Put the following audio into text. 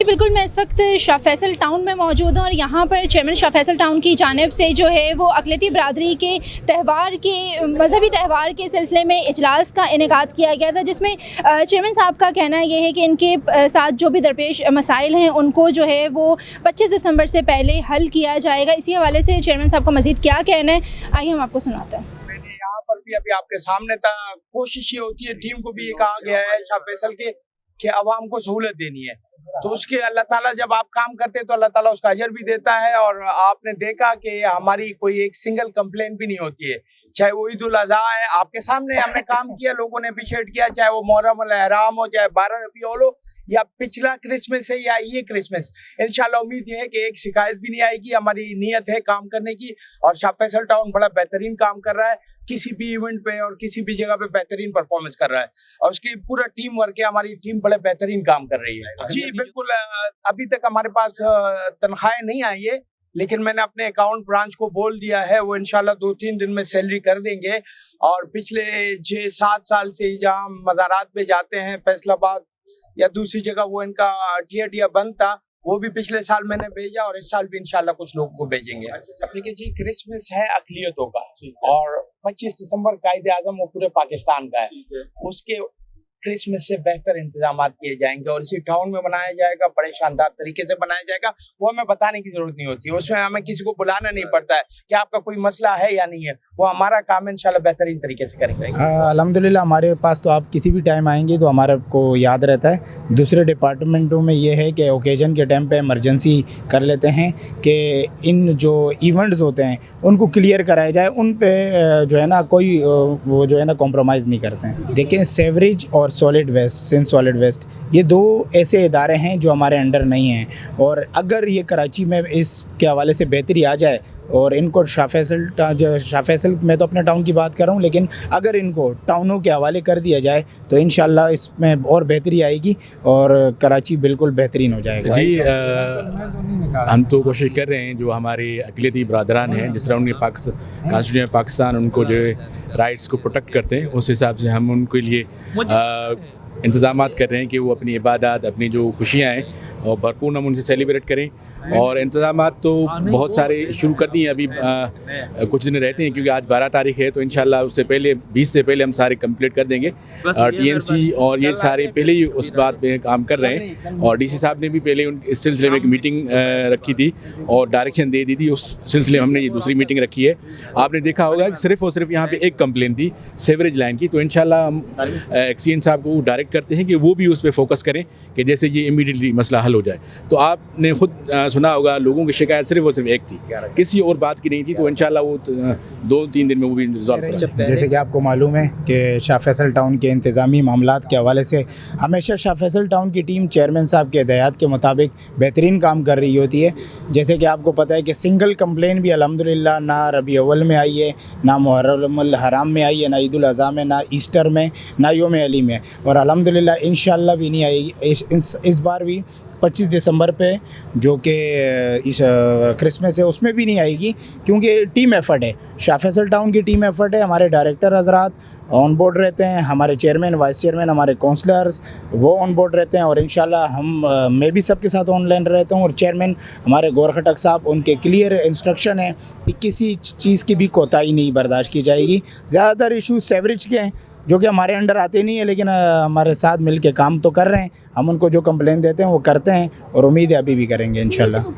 बिल्कुल, मैं इस वक्त शाह फैसल टाउन में मौजूद हूँ और यहाँ पर चेयरमैन शाह फैसल टाउन की जानिब से जो है वो अक़लियती बरादरी के त्यौहार के मजहबी त्यौहार के सिलसिले में इजलास का इनेकाद किया गया था, जिसमें चेयरमैन साहब का कहना ये है कि इनके साथ जो भी दरपेश मसाइल हैं उनको जो है वो 25 दिसंबर से पहले हल किया जाएगा। इसी हवाले से चेयरमैन साहब का मज़ीद क्या कहना है, आइए हम आपको सुनाते हैं। यहाँ पर भी अभी आपके सामने था, कोशिश ये होती है, टीम को भी ये कहा गया है शाह फैसल के कि अवाम को सहूलत देनी है, तो उसके अल्लाह ताला जब आप काम करते हैं तो अल्लाह ताला उसका अजर भी देता है। और आपने देखा कि हमारी कोई एक सिंगल कंप्लेन भी नहीं होती है, चाहे वो ईद उल अज़हा है, आपके सामने हमने काम किया, लोगों ने अप्रिशिएट किया, चाहे वो मुहर्रम अल एहराम हो, चाहे 12 रबीउल हो, या पिछला क्रिसमस है या ये क्रिसमस। इंशाल्लाह उम्मीद ये है कि एक शिकायत भी नहीं आएगी। हमारी नीयत है काम करने की और शाह फैसल टाउन बड़ा बेहतरीन काम कर रहा है, किसी भी इवेंट पे और किसी भी जगह पे बेहतरीन परफॉर्मेंस कर रहा है और उसकी पूरा टीम वर्क है, हमारी टीम बड़े बेहतरीन काम कर रही है। जी बिल्कुल, अभी तक हमारे पास तनख्वाहें नहीं आई है, लेकिन मैंने अपने अकाउंट ब्रांच को बोल दिया है, वो इंशाल्लाह 2-3 दिन में सैलरी कर देंगे। और पिछले 6-7 साल से जहाँ मज़ारात पे जाते हैं, फैसलाबाद या दूसरी जगह, वो इनका टिया बंद था, वो भी पिछले साल मैंने भेजा और इस साल भी इंशाल्लाह कुछ लोगों को भेजेंगे। देखिए जी, क्रिसमस है अक़लियतों का और 25 दिसंबर कायदे-आज़म वो पूरे पाकिस्तान का है, उसके क्रिसमस से बेहतर इंतजाम किए जाएंगे और इसी टाउन में बनाया जाएगा, बड़े शानदार तरीके से बनाया जाएगा। वो हमें बताने की जरूरत नहीं होती, उसमें हमें किसी को बुलाना नहीं पड़ता है कि आपका कोई मसला है या नहीं है, वो हमारा काम है, इंशाल्लाह बेहतरीन तरीके से करेंगे। अल्हम्दुलिल्लाह हमारे पास तो आप किसी भी टाइम आएंगे तो हमारे को याद रहता है। दूसरे डिपार्टमेंटों में ये है कि ओकेजन के टाइम पे इमरजेंसी कर लेते हैं कि इन जो इवेंट्स होते हैं उनको क्लियर कराया जाए, उन पे जो है ना कोई वो जो है ना कॉम्प्रोमाइज़ नहीं करते हैं। देखिए, सेवरेज और solid waste, since solid waste, ये 2 ऐसे इदारे हैं जो हमारे अंडर नहीं हैं और अगर ये कराची में इसके हवाले से बेहतरी आ जाए और इनको शाह फैसल मैं तो अपने टाउन की बात कर रहा हूँ, लेकिन अगर इनको टाउनों के हवाले कर दिया जाए तो इंशाल्लाह इसमें और बेहतरी आएगी और कराची बिल्कुल बेहतरीन हो जाएगा। जी हम तो कोशिश कर रहे हैं, जो हमारे अक़लियती बरादरान हैं, जिस तरह उनके कॉन्स्टिट्यूशन पाकिस्तान उनको जो राइट्स को प्रोटेक्ट करते हैं, उस हिसाब से हम उनके लिए इंतज़ामात कर रहे हैं कि वो अपनी इबादत, अपनी जो खुशियाँ हैं और भरपूर हम उनसे सेलिब्रेट करें। और इंतज़ामात तो बहुत सारे शुरू कर दिए हैं, अभी कुछ दिन रहते हैं क्योंकि आज 12 तारीख है, तो इंशाल्लाह उससे पहले 20 से पहले हम सारे कंप्लीट कर देंगे। टीएमसी और ये सारे पहले ही उस बात पे काम कर रहे हैं और डीसी साहब ने भी पहले इस सिलसिले में एक मीटिंग रखी थी और डायरेक्शन दे दी थी, उस सिलसिले में हमने ये दूसरी मीटिंग रखी है। आपने देखा होगा कि सिर्फ़ और सिर्फ यहाँ पे एक कंप्लेन थी सेवरेज लाइन की, तो इंशाल्लाह हम एक्सीएन साहब को डायरेक्ट करते हैं कि वो भी उस पर फोकस करें कि जैसे ये इमीडिएटली मसला हल हो जाए। तो आपने खुद सुना होगा, लोगों की शिकायत सिर्फ और सिर्फ एक थी, किसी और बात की नहीं थी, तो इंशाल्लाह वो 2-3 दिन में वो भी रिजॉल्व कर सकते हैं। जैसे कि आपको मालूम है कि शाह फैसल टाउन के इंतज़ामी मामलात के हवाले से हमेशा शाह फैसल टाउन की टीम चेयरमैन साहब के हिदायत के मुताबिक बेहतरीन काम कर रही होती है। जैसे कि आपको पता है कि सिंगल कंप्लेन भी अल्हम्दुलिल्लाह ना रबी अव्वल में आई है, ना मुहर्रम अल हराम में आई है, ना ईद उल अज़हा में, ना ईस्टर में, ना यौम अली में, और अल्हम्दुलिल्लाह इंशाअल्लाह भी नहीं आएगी इस बार भी 25 दिसंबर पे जो कि इस क्रिसमस है उसमें भी नहीं आएगी, क्योंकि टीम एफ़र्ट है, शाह फैसल टाउन की टीम एफ़र्ट है। हमारे डायरेक्टर हज़रात ऑन बोर्ड रहते हैं, हमारे चेयरमैन, वाइस चेयरमैन, हमारे काउंसलर्स वो ऑन बोर्ड रहते हैं और इंशाल्लाह मैं भी सबके साथ ऑनलाइन रहता हूँ। और चेयरमैन हमारे गौर खटक साहब, उनके क्लियर इंस्ट्रक्शन है कि किसी चीज़ की भी कोताही नहीं बर्दाश्त की जाएगी। ज़्यादातर इशू सेवरेज के हैं जो कि हमारे अंडर आते नहीं है, लेकिन हमारे साथ मिल के काम तो कर रहे हैं। हम उनको जो कंप्लेन देते हैं वो करते हैं और उम्मीद है अभी भी करेंगे इंशाल्लाह।